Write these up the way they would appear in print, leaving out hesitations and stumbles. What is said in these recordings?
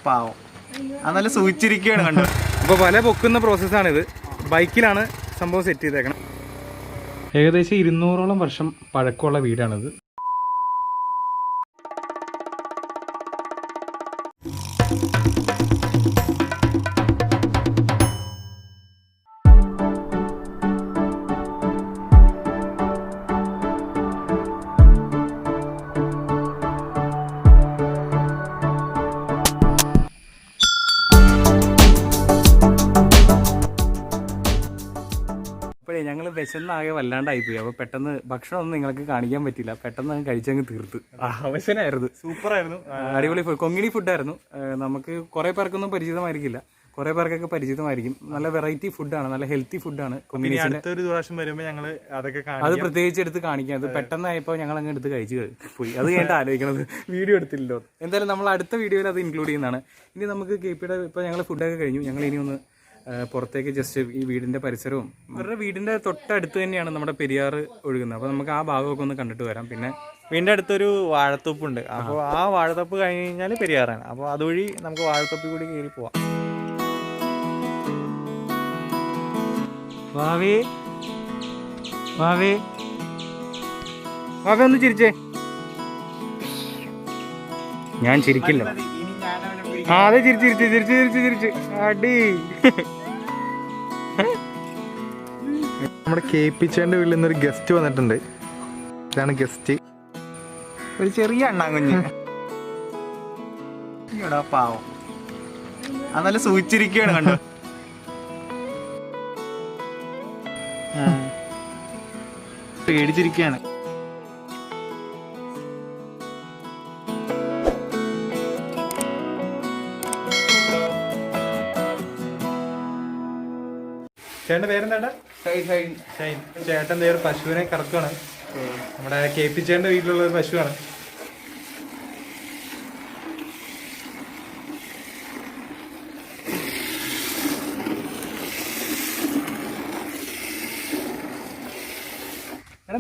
പാവം നല്ല സൂചിച്ചിരിക്കുകയാണ് കണ്ടു. അപ്പോൾ വല പൊക്കുന്ന പ്രോസസ്സാണിത്. ബൈക്കിലാണ് സംഭവം സെറ്റ് ചെയ്തേക്കണം. ഏകദേശം 200ഓളം വർഷം പഴക്കമുള്ള വീടാണിത്. ഞങ്ങൾ വിശന്നാകെ വല്ലാണ്ടായിപ്പോയി. അപ്പോൾ പെട്ടെന്ന് ഭക്ഷണമൊന്നും നിങ്ങൾക്ക് കാണിക്കാൻ പറ്റില്ല. പെട്ടെന്ന് കഴിച്ചങ്ങ് തീർത്ത്. അവശനായിരുന്നു. സൂപ്പറായിരുന്നു, അടിപൊളി കൊങ്ങിണി ഫുഡായിരുന്നു. നമുക്ക് കുറേ പേർക്കൊന്നും പരിചിതമായിരിക്കില്ല, കുറേ പേർക്കൊക്കെ പരിചിതമായിരിക്കും. നല്ല വെറൈറ്റി ഫുഡാണ്, നല്ല ഹെൽത്തി ഫുഡാണ്. അടുത്തൊരു പ്രാവശ്യം വരുമ്പോൾ ഞങ്ങൾ അതൊക്കെ അത് പ്രത്യേകിച്ച് എടുത്ത് കാണിക്കാം. അത് പെട്ടെന്നായപ്പോൾ ഞങ്ങൾ അങ്ങ് എടുത്ത് കഴിച്ച് പോയി. അത് കഴിഞ്ഞിട്ട് ആലോചിക്കണത് വീഡിയോ എടുത്തില്ലല്ലോ. എന്തായാലും നമ്മൾ അടുത്ത വീഡിയോയിൽ അത് ഇൻക്ലൂഡ് ചെയ്യുന്നതാണ്. ഇനി നമുക്ക് KPയുടെ ഇപ്പോൾ ഞങ്ങൾ ഫുഡൊക്കെ കഴിഞ്ഞു. ഞങ്ങൾ ഇനി ഒന്ന് പുറത്തേക്ക് ജസ്റ്റ് ഈ വീടിൻ്റെ പരിസരവും ഇവരുടെ വീടിൻ്റെ തൊട്ടടുത്ത് തന്നെയാണ് നമ്മുടെ പെരിയാർ ഒഴുകുന്നത്. അപ്പോൾ നമുക്ക് ആ ഭാഗമൊക്കെ ഒന്ന് കണ്ടിട്ട് വരാം. പിന്നെ വീടിൻ്റെ അടുത്തൊരു വാഴത്തോപ്പുണ്ട്. അപ്പോൾ ആ വാഴത്തോപ്പ് കഴിഞ്ഞ് കഴിഞ്ഞാൽ പെരിയാറാണ്. അപ്പോൾ അതുവഴി നമുക്ക് വാഴത്തോപ്പിൽ കൂടി കയറി പോവാം. വാവേ വാവേ വാവേ ഒന്ന് ചിരിച്ചേ. ഞാൻ ചിരിക്കില്ല. അതെ ചിരിച്ച് ചിരിച്ച് ചിരിച്ച് ചിരിച്ച് ചിരിച്ച് അടി. നമ്മുടെ KPച്ചേൻ്റെ വീട്ടിൽ നിന്നൊരു ഗസ്റ്റ് വന്നിട്ടുണ്ട്. ഇതാണ് ഗസ്റ്റ്, ഒരു ചെറിയ അണ്ണാകുഞ്ഞ്. പാവം നല്ല സൂചിച്ചിരിക്കുകയാണ് കണ്ടു. പേടിച്ചിരിക്കുകയാണ്. ചേട്ടൻ്റെ പേരെന്താ? ചേട്ടൻ ഒരു പശുവിനെ കറക്കുകയാണ്. നമ്മുടെ KPച്ചേൻ്റെ വീട്ടിലുള്ള ഒരു പശുവാണ്.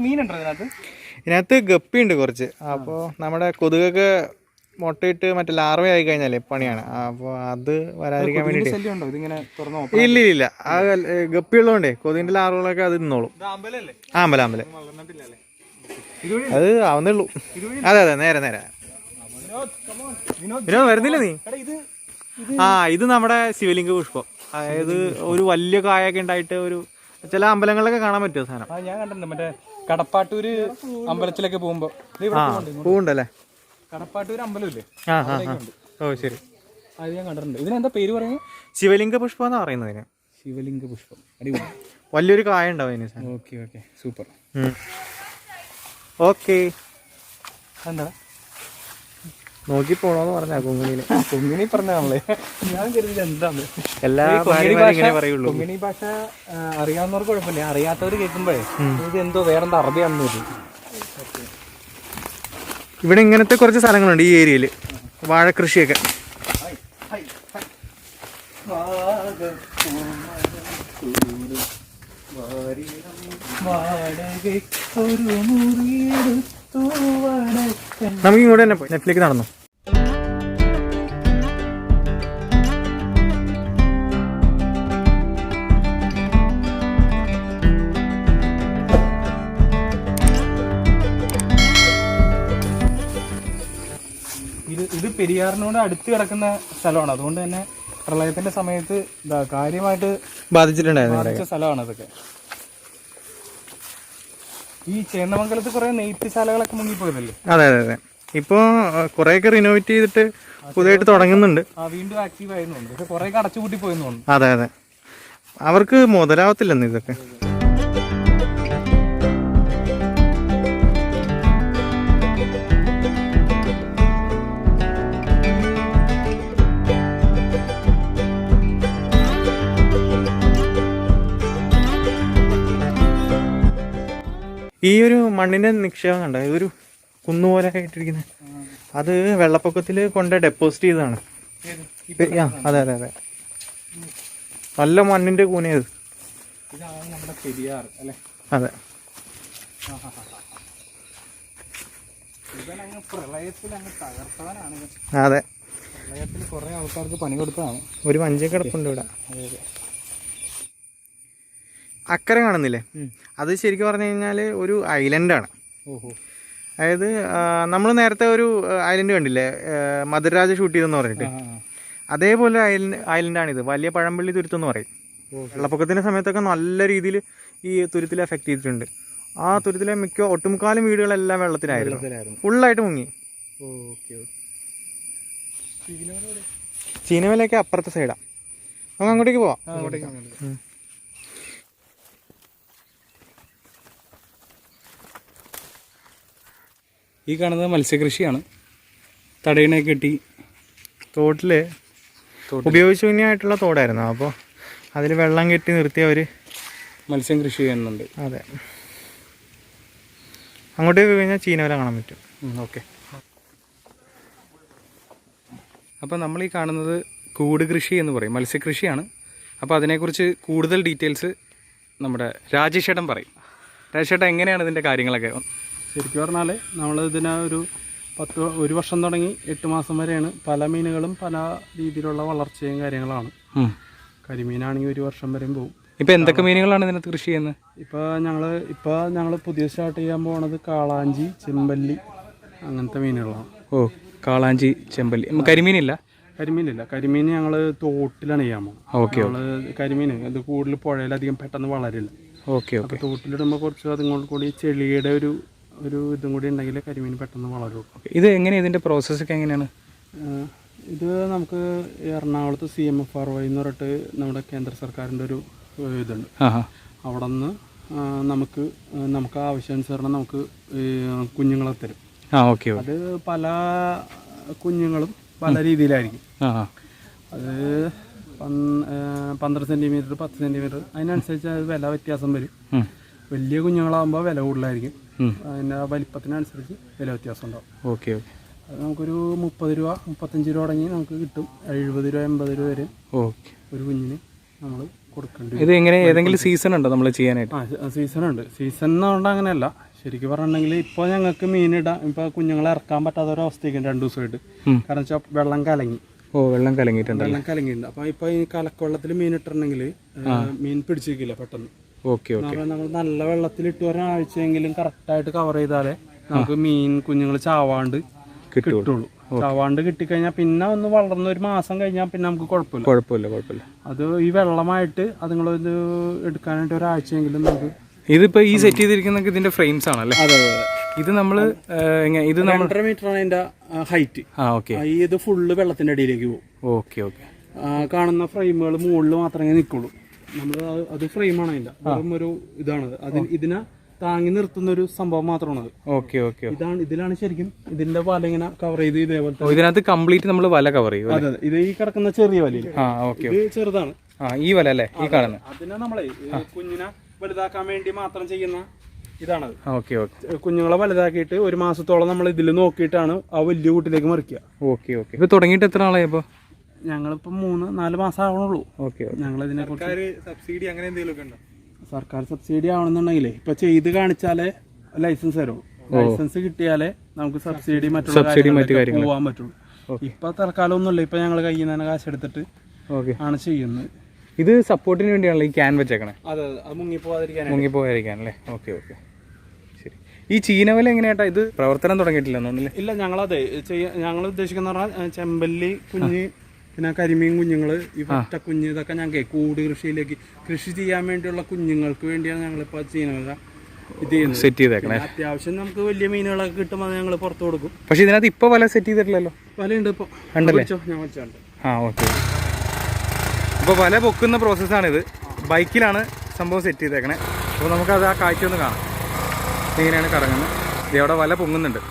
മീനുണ്ടോ ഇതിനകത്ത്? ഇതിനകത്ത് ഗപ്പിയുണ്ട് കുറച്ച്. അപ്പോൾ നമ്മുടെ കൊതുകൊക്കെ മുട്ടയിട്ട് മറ്റേ ലാർവ ആയി കഴിഞ്ഞാലേ പണിയാണ്. അപ്പോൾ അത് വരാതിരിക്കാൻ വേണ്ടിയിട്ട് ഇല്ല ആ ഗപ്പിയുള്ളതുകൊണ്ടേ കൊതുകിൻ്റെ ലാർവകളൊക്കെ അത് നിന്നോളും. അമ്പലം അത് ആവുന്നേ ഉള്ളൂ. അതെ നേരെ വിനോദ് വരുന്നില്ല നീ? ഇത് നമ്മുടെ ശിവലിംഗ പുഷ്പം. അതായത് ഒരു വലിയ കായൊക്കെ ഉണ്ടായിട്ട് ഒരു ചില അമ്പലങ്ങളിലൊക്കെ കാണാൻ പറ്റുമോ സാധനം? ഞാൻ കണ്ടിട്ടുണ്ട്. മറ്റേ കടപ്പാട്ടൂര് അമ്പലത്തിലൊക്കെ പോകുമ്പോ പൂവുണ്ടല്ലേ? കടപ്പാട്ടൂര് അമ്പലമില്ലേ? ഓ ശരി, അത് ഞാൻ കണ്ടിട്ടുണ്ട്. ഇതിനെന്താ പേര് പറയുന്നത്? ശിവലിംഗ പുഷ്പം എന്നാ പറയുന്നതിന്. ശിവലിംഗ പുഷ്പം, അടിപൊളി. വലിയൊരു കായ ഉണ്ടാവും അതിന്. Okay super. ഓക്കെ, എന്താ നോക്കി പോണോന്ന് പറഞ്ഞ കൊങ്ങിണി പറഞ്ഞാണല്ലേ? ഞാൻ കരുതില്ല എന്താണ് എല്ലാ പറയുള്ളൂ. കൊങ്ങിണി ഭാഷ അറിയാവുന്നവർക്ക് കുഴപ്പമില്ല, അറിയാത്തവർ കേൾക്കുമ്പോഴേ ഇത് എന്തോ വേറെന്താ അറബിയാണെന്ന് വരും. ഇവിടെ ഇങ്ങനത്തെ കുറച്ച് സ്ഥലങ്ങളുണ്ട് ഈ ഏരിയയിൽ, വാഴ കൃഷിയൊക്കെ. നമുക്ക് ഇങ്ങോട്ട് തന്നെ പോയി നെറ്റിലേക്ക് നടന്നു. ഇത് പെരിയാറിനോട് അടുത്ത് കിടക്കുന്ന സ്ഥലമാണ്. അതുകൊണ്ട് തന്നെ പ്രളയത്തിന്റെ സമയത്ത് കാര്യമായിട്ട് ബാധിച്ച സ്ഥലമാണ് അതൊക്കെ. ഈ ചേന്നമംഗലത്ത് കുറെ നെയ്ത്തുശാലകളൊക്കെ മുങ്ങിപ്പോയതല്ലേ? അതെ. ഇപ്പൊ കുറെയൊക്കെ റിനോവേറ്റ് ചെയ്തിട്ട് പുതിയതായിട്ട് തുടങ്ങുന്നുണ്ട്. വീണ്ടും ആക്റ്റീവ് ആയിരുന്നു. പക്ഷെ കുറെയൊക്കെ അടച്ചുപൂട്ടി പോയെന്ന് തോന്നുന്നു. അതെ അവർക്ക് മുതലാവത്തില്ലെന്ന് ഇതൊക്കെ. ഈ ഒരു മണ്ണിന്റെ നിക്ഷേപം കണ്ട, ഇതൊരു കുന്നുപോലെ ആയിട്ടിരിക്കുന്നത്. അത് വെള്ളപ്പൊക്കത്തിൽ കൊണ്ട് ഡെപ്പോസിറ്റ് ചെയ്തതാണ്. അതെ നല്ല മണ്ണിന്റെ കൂനയത്. അതെ പ്രളയത്തിൽ കുറേ ആൾക്കാർക്ക് പണി കൊടുത്തതാണ്. ഒരു വഞ്ചി കിടപ്പുണ്ട് ഇവിടെ. അക്കരെ കാണുന്നില്ലേ, അത് ശരിക്കും പറഞ്ഞു കഴിഞ്ഞാൽ ഒരു ഐലൻഡാണ്. ഓഹോ. അതായത് നമ്മൾ നേരത്തെ ഒരു ഐലൻഡ് കണ്ടില്ലേ, മധുരരാജ ഷൂട്ട് ചെയ്തെന്ന് പറഞ്ഞിട്ട്, അതേപോലെ ഐലൻഡാണിത്. വലിയ പഴമ്പള്ളി തുരുത്ത് എന്ന് പറയും. വെള്ളപ്പൊക്കത്തിൻ്റെ സമയത്തൊക്കെ നല്ല രീതിയിൽ ഈ തുരുത്തിൽ എഫക്റ്റ് ചെയ്തിട്ടുണ്ട്. ആ തുരുത്തിലെ ഒട്ടുമുക്കാലും വീടുകളെല്ലാം വെള്ളത്തിലായിരുന്നു, ഫുള്ളായിട്ട് മുങ്ങി. ചീനമലയൊക്കെ അപ്പുറത്തെ സൈഡാണ്. നമുക്ക് അങ്ങോട്ടേക്ക് പോവാം. ഈ കാണുന്നത് മത്സ്യകൃഷിയാണ്. തടയിണെ കെട്ടി തോട്ടിൽ ഉപയോഗശൂന്യമായിട്ടുള്ള തോടായിരുന്നു. അപ്പോൾ അതിൽ വെള്ളം കെട്ടി നിർത്തി അവർ മത്സ്യം കൃഷി ചെയ്യുന്നുണ്ട്. അതെ, അങ്ങോട്ടേക്ക് കഴിഞ്ഞാൽ ചീനവല കാണാൻ പറ്റും. ഓക്കെ. അപ്പോൾ നമ്മൾ ഈ കാണുന്നത് കൂട് കൃഷി എന്ന് പറയും, മത്സ്യകൃഷിയാണ്. അപ്പോൾ അതിനെക്കുറിച്ച് കൂടുതൽ ഡീറ്റെയിൽസ് നമ്മുടെ രാജേഷേട്ടൻ പറയും. രാജേഷേട്ടൻ എങ്ങനെയാണ് ഇതിൻ്റെ കാര്യങ്ങളൊക്കെ? ശരിക്കും പറഞ്ഞാൽ നമ്മൾ ഇതിനെ ഒരു വർഷം തുടങ്ങി 8 മാസം വരെയാണ്. പല മീനുകളും പല രീതിയിലുള്ള വളർച്ചയും കാര്യങ്ങളാണ്. കരിമീനാണെങ്കിൽ 1 വർഷം വരെയും പോകും. ഇപ്പോൾ എന്തൊക്കെ മീനുകളാണ് ഇതിനകത്ത് കൃഷി ചെയ്യുന്നത്? ഇപ്പോൾ ഞങ്ങൾ പുതിയ സ്റ്റാർട്ട് ചെയ്യാൻ പോകുന്നത് കാളാഞ്ചി, ചെമ്പല്ലി അങ്ങനത്തെ മീനുകളാണ്. ഓ, കാളാഞ്ചി, ചെമ്പല്ലി. കരിമീനില്ല? കരിമീനില്ല. കരിമീൻ ഞങ്ങൾ തോട്ടിലാണ് ചെയ്യാൻ പോകുന്നത്. ഓക്കെ. കരിമീൻ ഇത് കൂടുതൽ പുഴയിലധികം പെട്ടെന്ന് വളരില്ല. ഓക്കെ. അപ്പോൾ തോട്ടിലിടുമ്പോൾ കുറച്ച് അതുകൊണ്ട് കൂടി ചെളിയുടെ ഒരു ഇതും കൂടി ഉണ്ടെങ്കിൽ കരിമീൻ പെട്ടെന്ന് വളരും. ഇത് എങ്ങനെയാണ്, ഇതിൻ്റെ പ്രോസസ്സൊക്കെ എങ്ങനെയാണ്? ഇത് നമുക്ക് എറണാകുളത്ത് CMFRY എന്ന് പറഞ്ഞിട്ട് നമ്മുടെ കേന്ദ്ര സർക്കാരിൻ്റെ ഒരു ഇതുണ്ട്. അവിടെ നിന്ന് നമുക്ക് ആവശ്യാനുസരണം നമുക്ക് കുഞ്ഞുങ്ങളെ തരും. ഓക്കെ. അത് പല കുഞ്ഞുങ്ങളും പല രീതിയിലായിരിക്കും. അത് 12 സെൻറ്റിമീറ്റർ, 10 സെൻറ്റിമീറ്റർ, അതിനനുസരിച്ച് അത് വില വ്യത്യാസം വരും. വലിയ കുഞ്ഞുങ്ങളാകുമ്പോൾ വില കൂടുതലായിരിക്കും. അതിൻ്റെ വലിപ്പത്തിനനുസരിച്ച് വില വ്യത്യാസം ഉണ്ടാവും. ഓക്കെ. അത് നമുക്കൊരു 30 രൂപ, 35 രൂപ തുടങ്ങി നമുക്ക് കിട്ടും. 70 രൂപ, 80 രൂപ വരെ ഒരു കുഞ്ഞിന് നമ്മൾ കൊടുക്കേണ്ടി വരും. ഇത് എങ്ങനെ, ഏതെങ്കിലും സീസൺ ഉണ്ടോ നമ്മൾ ചെയ്യാനായിട്ട്? സീസണുണ്ട്. സീസൺ എന്നുകൊണ്ട് അങ്ങനെയല്ല. ശരിക്കും പറഞ്ഞിട്ടുണ്ടെങ്കിൽ ഇപ്പോൾ ഞങ്ങൾക്ക് മീനിടാം. ഇപ്പോൾ കുഞ്ഞുങ്ങളെ ഇറക്കാൻ പറ്റാത്ത ഒരവസ്ഥയ്ക്ക് 2 ദിവസമായിട്ട്. കാരണം വെച്ചാൽ വെള്ളം കലങ്ങി. വെള്ളം കലങ്ങിയിട്ടുണ്ട്. അപ്പോൾ ഇപ്പോൾ ഈ കലക്കവെള്ളത്തിൽ മീൻ ഇട്ടിട്ടുണ്ടെങ്കിൽ മീൻ പിടിച്ചിരിക്കില്ല പെട്ടെന്ന്. ഓക്കെ. നമ്മൾ നല്ല വെള്ളത്തിലിട്ട് ഒരാഴ്ചയെങ്കിലും കറക്റ്റായിട്ട് കവർ ചെയ്താലേ നമുക്ക് മീൻ കുഞ്ഞുങ്ങൾ ചാവാണ്ട് കിട്ടുള്ളൂ. ചാവാണ്ട് കിട്ടിക്കഴിഞ്ഞാൽ പിന്നെ ഒന്ന് വളർന്ന് 1 മാസം കഴിഞ്ഞാൽ പിന്നെ നമുക്ക് കുഴപ്പമില്ല. അത് ഈ വെള്ളമായിട്ട് അതുങ്ങളിത് എടുക്കാനായിട്ട് ഒരാഴ്ചയെങ്കിലും നമുക്ക്. ഇതിപ്പോൾ ഈ സെറ്റ് ചെയ്തിരിക്കുന്ന ഇതിന്റെ ഫ്രെയിംസ് ആണല്ലേ? അതെ. ഇത് നമ്മൾ ഇത് 2.5 മീറ്ററാണ് അതിന്റെ ഹൈറ്റ്. ഓക്കെ. ഇത് ഫുള്ള് വെള്ളത്തിന്റെ അടിയിലേക്ക് പോകും. ഓക്കെ. കാണുന്ന ഫ്രെയിമുകൾ മുകളിൽ മാത്രമേ നിൽക്കുള്ളൂ. നമ്മൾ അത് ഫ്രെയിമാണ് അതിന്റെ ഒരു ഇതാണത്. ഇതിനെ താങ്ങി നിർത്തുന്ന ഒരു സംഭവം മാത്രമാണത്. ഓക്കെ. ഇതിലാണ് ശരിക്കും ഇതിന്റെ വല ഇങ്ങനെ കവർ ചെയ്ത് ഇതേപോലെ. ഇതിനകത്ത് കംപ്ലീറ്റ് നമ്മൾ വല കവർ ചെയ്യും. അതെ. ഇത് ഈ കിടക്കുന്ന ചെറിയ വലയില് ഇത് ചെറുതാണ്. ഈ വല അല്ലേ ഈ കാണുന്നത്? അതിനെ നമ്മളെ കുഞ്ഞിനെ വലുതാക്കാൻ വേണ്ടി മാത്രം ചെയ്യുന്ന ഇതാണത്. ഓക്കെ. കുഞ്ഞുങ്ങളെ വലുതാക്കിയിട്ട് 1 മാസത്തോളം നമ്മൾ ഇതിൽ നോക്കിയിട്ടാണ് ആ വലിയ കൂട്ടിലേക്ക് മറിക്കുക. ഓക്കെ. ഇപ്പൊ തുടങ്ങിയിട്ട് എത്ര നാളായി? ഇപ്പൊ ഞങ്ങളിപ്പോ 3-4 മാസം ആവണുള്ളൂ. ഓക്കെ. ഞങ്ങൾ ഇതിനെ സബ്സിഡി അങ്ങനെ എന്തെങ്കിലും ഉണ്ടോ? സർക്കാർ സബ്സിഡി ആവണമെന്നുണ്ടെങ്കിലേ ഇപ്പൊ ചെയ്ത് കാണിച്ചാലേ ലൈസൻസ് തരുള്ളൂ. ലൈസൻസ് കിട്ടിയാലേ നമുക്ക് സബ്സിഡി മറ്റു പോകാൻ പറ്റുള്ളൂ. ഇപ്പൊ തൽക്കാലം ഒന്നുമില്ല. ഇപ്പൊ ഞങ്ങൾ കയ്യിൽ നിന്ന് തന്നെ കാശ് എടുത്തിട്ട് ആണ് ചെയ്യുന്നത്. ഇത് സപ്പോർട്ടിന് വേണ്ടിയാണല്ലോ ഈ ക്യാൻ വെച്ചേക്കണേ? അതെ. അത് മുങ്ങിപ്പോകാതിരിക്കാൻ അല്ലേ? ഓക്കെ. ശരി. ഈ ചീനവല എങ്ങനെയാട്ടാ ഇത് പ്രവർത്തനം തുടങ്ങിയിട്ടില്ല? ഇല്ല, ഞങ്ങൾ ഉദ്ദേശിക്കുന്ന പറഞ്ഞാൽ ചെമ്പല്ലി കുഞ്ഞ്, പിന്നെ കരിമീൻ കുഞ്ഞുങ്ങൾ, ഈ പറ്റ കുഞ്ഞ്, ഇതൊക്കെ ഞങ്ങൾക്ക് കൂട് കൃഷിയിലേക്ക് കൃഷി ചെയ്യാൻ വേണ്ടിയുള്ള കുഞ്ഞുങ്ങൾക്ക് വേണ്ടിയാണ് ഞങ്ങളിപ്പോൾ ചീനവല ഇത് ചെയ്യുന്നത്, സെറ്റ് ചെയ്തേക്കണേ. അത്യാവശ്യം നമുക്ക് വലിയ മീനുകളൊക്കെ കിട്ടുമ്പോൾ അത് ഞങ്ങൾ പുറത്ത് കൊടുക്കും. പക്ഷെ ഇതിനകത്ത് ഇപ്പോൾ വല സെറ്റ് ചെയ്തിട്ടില്ലല്ലോ? വലയുണ്ട് ഇപ്പോൾ. ഉണ്ടല്ലേ? ഞാൻ വെച്ചുണ്ട്. ഓക്കെ. അപ്പോൾ വല പൊക്കുന്ന പ്രോസസ്സാണിത്. ബൈക്കിലാണ് സംഭവം സെറ്റ് ചെയ്തേക്കണേ. അപ്പോൾ നമുക്കത് ആ കാഴ്ച ഒന്ന് കാണാം. ഇങ്ങനെയാണ് കറങ്ങുന്നത്. ഇവിടെ വല പൊങ്ങുന്നുണ്ട്.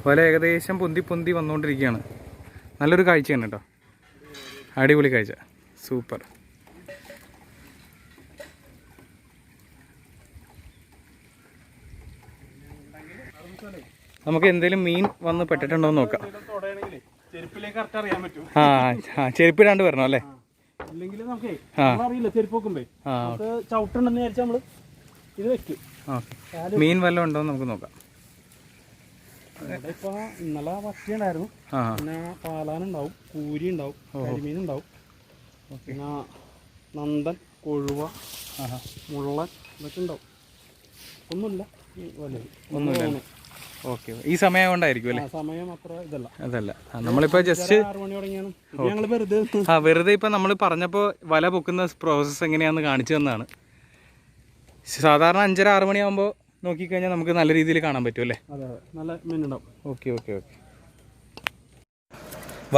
വല ഏകദേശം പൊന്തി വന്നുകൊണ്ടിരിക്കുകയാണ്. നല്ലൊരു കാഴ്ചയാണ് കേട്ടോ. അടിപൊളി കാഴ്ച. സൂപ്പർ. നമുക്ക് എന്തെങ്കിലും മീൻ വന്ന് പെട്ടിട്ടുണ്ടോ എന്ന് നോക്കാം. ചെരുപ്പിലേക്ക് കറക്റ്റ് അറിയാൻ പറ്റും. ചെരുപ്പിടാണ്ട് വരണം അല്ലേ? ഇല്ലെങ്കിൽ നമുക്കേ അറിയില്ല ചെരുപ്പ് വെക്കുമ്പോ നമുക്ക് ചവിട്ടുണ്ടെന്ന് വിചാരിച്ചാൽ നമ്മള് ഇത് വെക്കും. മീൻ വല്ലതും ഉണ്ടോ നമുക്ക് നോക്കാം. ഇപ്പൊ ഇന്നലെ വറ്റിയുണ്ടായിരുന്നു, പിന്നെ പാലാനുണ്ടാവും, കൂരി ഉണ്ടാവും, കരിമീൻ ഉണ്ടാവും, പിന്നെ നന്ദൻ, കൊഴുവ, മുള്ളൻ ഇതൊക്കെ ഉണ്ടാവും. ഒന്നുമില്ല ഒന്നുമില്ല. ഓക്കെ, ഈ സമയം കൊണ്ടായിരിക്കും അല്ലേ? സമയം അത്ര ഇതല്ല. അതല്ല, നമ്മളിപ്പോ ജസ്റ്റ് 6 മണി തുടങ്ങിയാണ് ഞങ്ങൾ വെറുതെ വെറുതെ ഇപ്പൊ നമ്മൾ പറഞ്ഞപ്പോ വല പൊക്കുന്ന പ്രോസസ്സ് എങ്ങനെയാന്ന് കാണിച്ചു തന്നാണ്. സാധാരണ 5:30-6 മണിയാകുമ്പോൾ നോക്കിക്കഴിഞ്ഞാൽ നമുക്ക് നല്ല രീതിയിൽ കാണാൻ പറ്റും അല്ലേ? അതെ, നല്ല മീനുണ്ടാവും. Okay okay okay.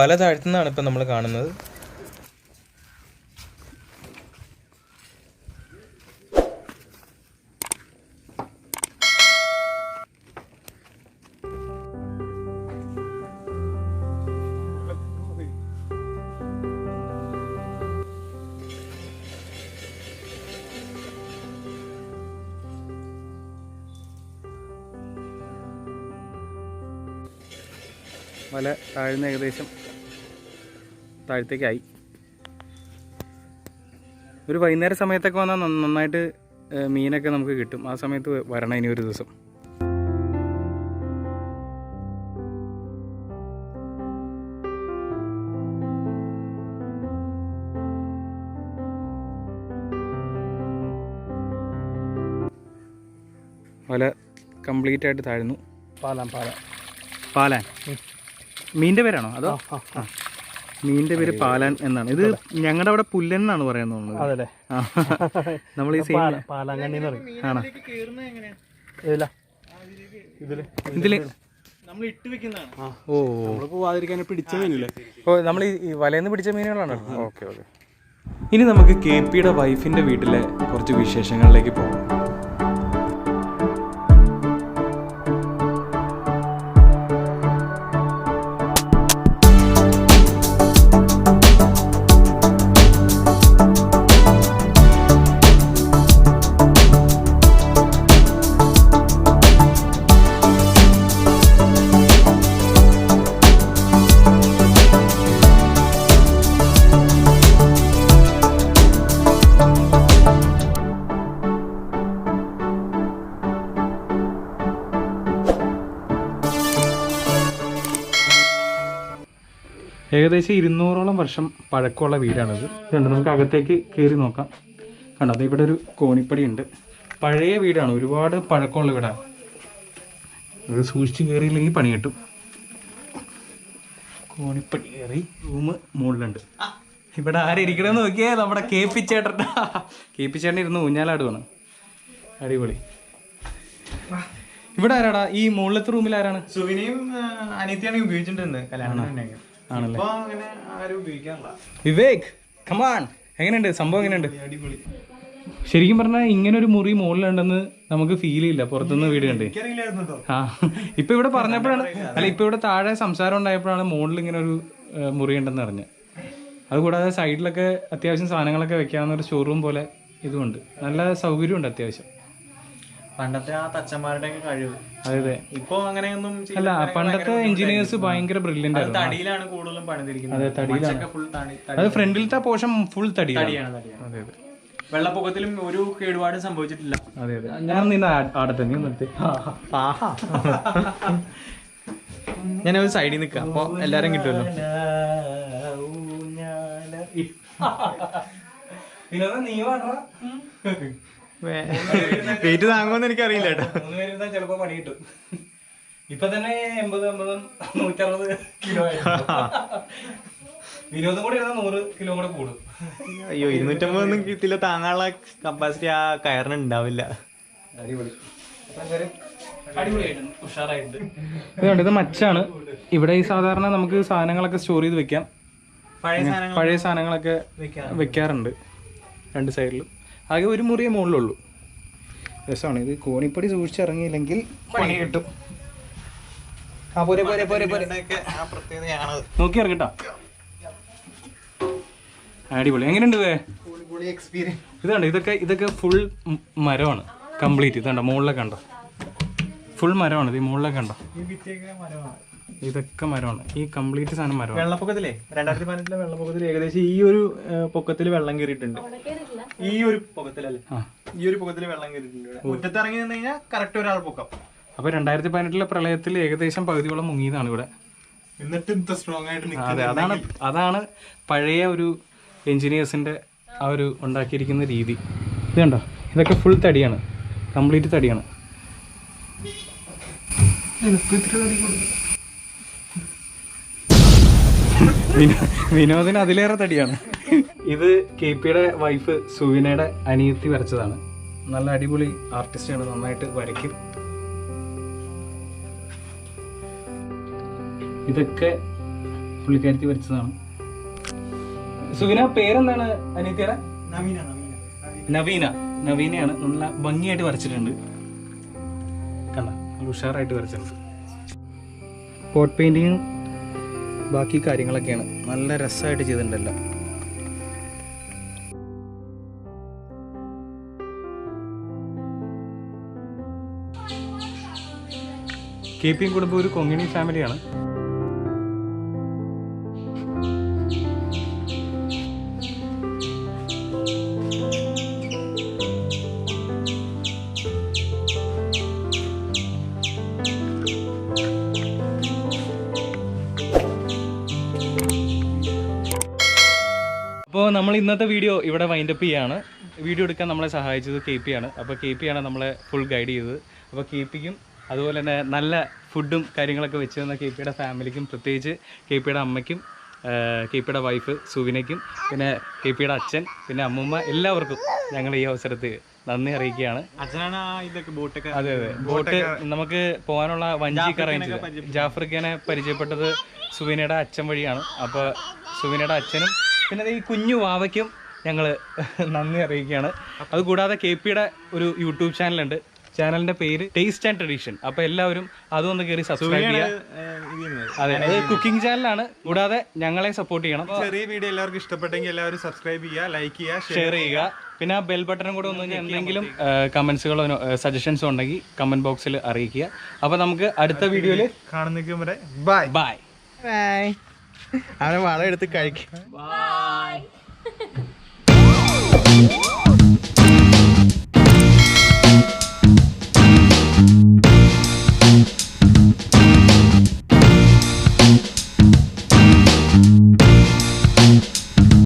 വല താഴ്ത്തുന്നതാണ് ഇപ്പം നമ്മൾ കാണുന്നത്. വല താഴ്ന്ന ഏകദേശം താഴത്തേക്കായി. ഒരു വൈകുന്നേര സമയത്തൊക്കെ വന്നാൽ നന്നായിട്ട് മീനൊക്കെ നമുക്ക് കിട്ടും. ആ സമയത്ത് വരണം ഇനി ഒരു ദിവസം. വല കംപ്ലീറ്റ് ആയിട്ട് താഴ്ന്നു. പാലാൻ മീനിൻ്റെ പേരാണോ അതോ? മീനിൻ്റെ പേര് പാലാൻ എന്നാണ്. ഇത് ഞങ്ങളുടെ അവിടെ പുല്ലൻ എന്നാണ് പറയാൻ തോന്നുന്നത്. അതല്ലേ, നമ്മൾ ഈ സെയിം പാലാങ്കണ്ണിന്ന് പറയും. ആണോ? ഇതില് നമ്മൾ ഇട്ട് വെക്കുന്നതാണ്. ഓ, നമ്മള് പോവാതിരിക്കാൻ പിടിച്ച മീനില്ലേ? ഓ, നമ്മൾ ഈ വലയെന്ന് പിടിച്ച മീനുകളാണ്. Okay okay. ഇനി നമുക്ക് KPയുടെ വൈഫിൻ്റെ വീട്ടിലെ കുറച്ച് വിശേഷങ്ങളിലേക്ക് പോകാം. ഏകദേശം 200ഓളം വർഷം പഴക്കമുള്ള വീടാണിത്. ഇതുണ്ട്, നമുക്ക് അകത്തേക്ക് കയറി നോക്കാം. കണ്ടോ, അത് ഇവിടെ ഒരു കോണിപ്പടി ഉണ്ട്. പഴയ വീടാണ്, ഒരുപാട് പഴക്കമുള്ള വീടാണ്. ഇത് സൂക്ഷിച്ച് കയറിയില്ലെങ്കിൽ പണി കിട്ടും. കോണിപ്പടി കയറി റൂം മുകളിലുണ്ട്. ഇവിടെ ആരിക്കണമെന്ന് നോക്കിയാൽ നമ്മുടെ KP ചേട്ടൻ. KP ചേട്ടൻ ഇരുന്ന് ഊഞ്ഞാലാടുവാണ്. അടിപൊളി. ഇവിടെ ആരാടാ ഈ മുകളിലത്തെ റൂമിൽ ആരാണ്? സുവിനെയും അനിയത്തിയാണ് ഉപയോഗിച്ചിട്ടുണ്ട് കല്യാണം ആണല്ലേ? അങ്ങനെ ആരും ഉപയോഗിക്കാറില്ല. വിവേക്, കമാൺ. എങ്ങനെയുണ്ട് സംഭവം? എങ്ങനെയുണ്ട്? അടിപൊളി. ശരിക്കും പറഞ്ഞാൽ ഇങ്ങനെ ഒരു മുറി മുകളിലുണ്ടെന്ന് നമുക്ക് ഫീൽ ചെയ്യില്ല പുറത്തുനിന്ന് വീട് കണ്ട്. ആ, ഇപ്പൊ ഇവിടെ പറഞ്ഞപ്പോഴാണ്, അല്ല ഇപ്പൊ ഇവിടെ താഴെ സംസാരം ഉണ്ടായപ്പോഴാണ് മുകളിൽ ഇങ്ങനെ ഒരു മുറി ഉണ്ടെന്ന് അറിഞ്ഞത്. അതുകൂടാതെ സൈഡിലൊക്കെ അത്യാവശ്യം സാധനങ്ങളൊക്കെ വെക്കാവുന്ന ഒരു സ്റ്റോർ റൂം പോലെ ഇതുമുണ്ട്. നല്ല സൗകര്യമുണ്ട് അത്യാവശ്യം. പണ്ടത്തെ ആ തച്ചന്മാരുടെ കഴിവ്. അതെ, ഇപ്പൊ അങ്ങനെയൊന്നും അല്ല, പണ്ടത്തെ എഞ്ചിനീയേഴ്സ് ഭയങ്കര ബ്രില്യന്റ് ആയിരുന്നു. തടിയിലാണ് കൂടുതലും പണിതിരിക്കുന്നത്. അതെ, തടിയിലാണ്. അത് ഫ്രണ്ടിലത്തെ പോർഷൻ ഫുൾ തടിയാണ്. അതെ അതെ. വെള്ളപ്പൊക്കത്തിലും ഒരു കേടുപാടും സംഭവിച്ചിട്ടില്ല. അതെ അതെ. ഞാൻ നിന്ന് ആടത്തെ, നീ നിർത്തി. ഞാനൊരു സൈഡിൽ നിൽക്കാം, അപ്പൊ എല്ലാരും കിട്ടുമല്ലോ. വെയിറ്റ് താങ്ങുമെന്ന് എനിക്കറിയില്ല കേട്ടോ. 3 പേര് ചിലപ്പോ പണി കിട്ടും. ഇപ്പൊ തന്നെ 80, 160 കിലോ. വിനോദം കൂടി 100 കിലോ കൂടെ കൂടും. അയ്യോ, 250 കിലോ താങ്ങാനുള്ള കപ്പാസിറ്റി ആ കയറിന് ഉണ്ടാവില്ല. അടിപൊളി. ഉഷാറായിട്ടുണ്ട്. ഇത് മച്ചാണ്. ഇവിടെ ഈ സാധാരണ നമുക്ക് സാധനങ്ങളൊക്കെ സ്റ്റോർ ചെയ്ത് വെക്കാം. പഴയ സാധനങ്ങളൊക്കെ വെക്കാറുണ്ട് 2 സൈഡിലും. ആകെ ഒരു മുറിയെ മുകളിലുള്ളൂ. രസമാണ്. ഇത് കോണിപ്പടി സൂക്ഷിച്ചിറങ്ങിയില്ലെങ്കിൽ പണി കിട്ടും. നോക്കി ഇറങ്ങട്ടാ. അടിപൊളി. എങ്ങനെയുണ്ട് ഇതുണ്ട്? ഇതൊക്കെ ഫുൾ മരമാണ് കംപ്ലീറ്റ്. ഇതുണ്ടോ മുകളിലൊക്കെ ഉണ്ടോ? ഫുൾ മരമാണ്. ഇത് മുകളിലൊക്കെ ഉണ്ടോ? ഇതൊക്കെ മരമാണ്. ഈ കംപ്ലീറ്റ് സാധനം മരമാണ്. വെള്ളപ്പൊക്കത്തിലേ 2018 വെള്ളപ്പൊക്കത്തിൽ ഏകദേശം ഈ ഒരു പൊക്കത്തിൽ വെള്ളം കയറിയിട്ടുണ്ട്. ഈ ഒരു പൊക്കത്തിലല്ലേ, ഈ ഒരു പൊക്കത്തിൽ വെള്ളം കയറിയിട്ടുണ്ട്. മുറ്റത്ത് ഇറങ്ങി നിന്ന് കഴിഞ്ഞാൽ കറക്റ്റ് ഒരാൾ പൊക്കം. അപ്പോൾ 2018 പ്രളയത്തിൽ ഏകദേശം പകുതിയോളം മുങ്ങിയതാണ് ഇവിടെ. എന്നിട്ട് ഇത്ര സ്ട്രോങ് ആയിട്ട്. അതെ, അതാണ് പഴയ ഒരു എഞ്ചിനീയേഴ്സിന്റെ ആ ഒരു ഉണ്ടാക്കിയിരിക്കുന്ന രീതി. ഇത് കണ്ടോ, ഇതൊക്കെ ഫുൾ തടിയാണ്, കംപ്ലീറ്റ് തടിയാണ്. വിനോദിന് അതിലേറെ തടിയാണ്. ഇത് KPയുടെ വൈഫ് സുവിനയുടെ അനിയത്തി വരച്ചതാണ്. നല്ല അടിപൊളി ആർട്ടിസ്റ്റാണ്, നന്നായിട്ട് വരയ്ക്കും. ഇതൊക്കെ പുള്ളിക്കാരത്തി വരച്ചതാണ്. സുവിന പേരെന്താണ് അനിയത്തിയുടെ? നവീനയാണ്. നല്ല ഭംഗിയായിട്ട് വരച്ചിട്ടുണ്ട്. കണ്ട, ഉഷാറായിട്ട് വരച്ചിട്ടുണ്ട്. പോട്ട് പെയിന്റിങ്ങും ബാക്കി കാര്യങ്ങളൊക്കെയാണ്. നല്ല രസമായിട്ട് ചെയ്തിട്ടുണ്ടല്ലോ. KPയും കുടുംബം ഒരു കൊങ്ങിണി ഫാമിലിയാണ്. അപ്പോൾ നമ്മൾ ഇന്നത്തെ വീഡിയോ ഇവിടെ വൈൻഡപ്പ് ചെയ്യാണ്. വീഡിയോ എടുക്കാൻ നമ്മളെ സഹായിച്ചത് KPയാണ്. അപ്പോൾ KPയാണ് നമ്മളെ ഫുൾ ഗൈഡ് ചെയ്തത്. അപ്പോൾ KPക്കും അതുപോലെ തന്നെ നല്ല ഫുഡും കാര്യങ്ങളൊക്കെ വെച്ച് തന്ന KPയുടെ ഫാമിലിക്കും, പ്രത്യേകിച്ച് KPയുടെ അമ്മയ്ക്കും, KPയുടെ വൈഫ് സുവിനയ്ക്കും, പിന്നെ KPയുടെ അച്ഛൻ, പിന്നെ അമ്മൂമ്മ, എല്ലാവർക്കും ഞങ്ങൾ ഈ അവസരത്തിൽ നന്ദി അറിയിക്കുകയാണ്. അച്ഛനാണ് ഇതൊക്കെ ബോട്ടൊക്കെ. അതെ, ബോട്ട് നമുക്ക് പോകാനുള്ള വഞ്ചിയൊക്കെ അറേഞ്ച് ചെയ്തത്. ജാഫ്രിക്കനെ പരിചയപ്പെട്ടത് സുവിനയുടെ അച്ഛൻ വഴിയാണ്. അപ്പോൾ സുവിനയുടെ അച്ഛനും പിന്നെ ഈ കുഞ്ഞു വാവയ്ക്കും ഞങ്ങൾ നന്ദി അറിയിക്കുകയാണ്. അതുകൂടാതെ KPയുടെ ഒരു യൂട്യൂബ് ചാനലുണ്ട്. ചാനലിന്റെ പേര് ടേസ്റ്റ് ആൻഡ് ട്രഡീഷൻ. അപ്പോൾ എല്ലാവരും അതൊന്ന് കയറി സബ്സ്ക്രൈബ് ചെയ്യുക. അതെ, അത് കുക്കിംഗ് ചാനലാണ്. കൂടാതെ ഞങ്ങളെ സപ്പോർട്ട് ചെയ്യണം. ചെറിയ വീഡിയോ എല്ലാവർക്കും ഇഷ്ടപ്പെട്ടെങ്കിൽ എല്ലാവരും സബ്സ്ക്രൈബ് ചെയ്യുക, ലൈക്ക് ചെയ്യുക, ഷെയർ ചെയ്യുക. പിന്നെ ബെൽ ബട്ടണും കൂടെ ഒന്ന് എന്തെങ്കിലും കമന്റ്സുകളോ സജഷൻസോ ഉണ്ടെങ്കിൽ കമന്റ് ബോക്സിൽ അറിയിക്കുക. അപ്പോൾ നമുക്ക് അടുത്ത വീഡിയോയിൽ കാണുന്നേക്കും വരെ ബൈ ബൈ. അവനെ വളം എടുത്ത് കഴിക്കും. ബൈ.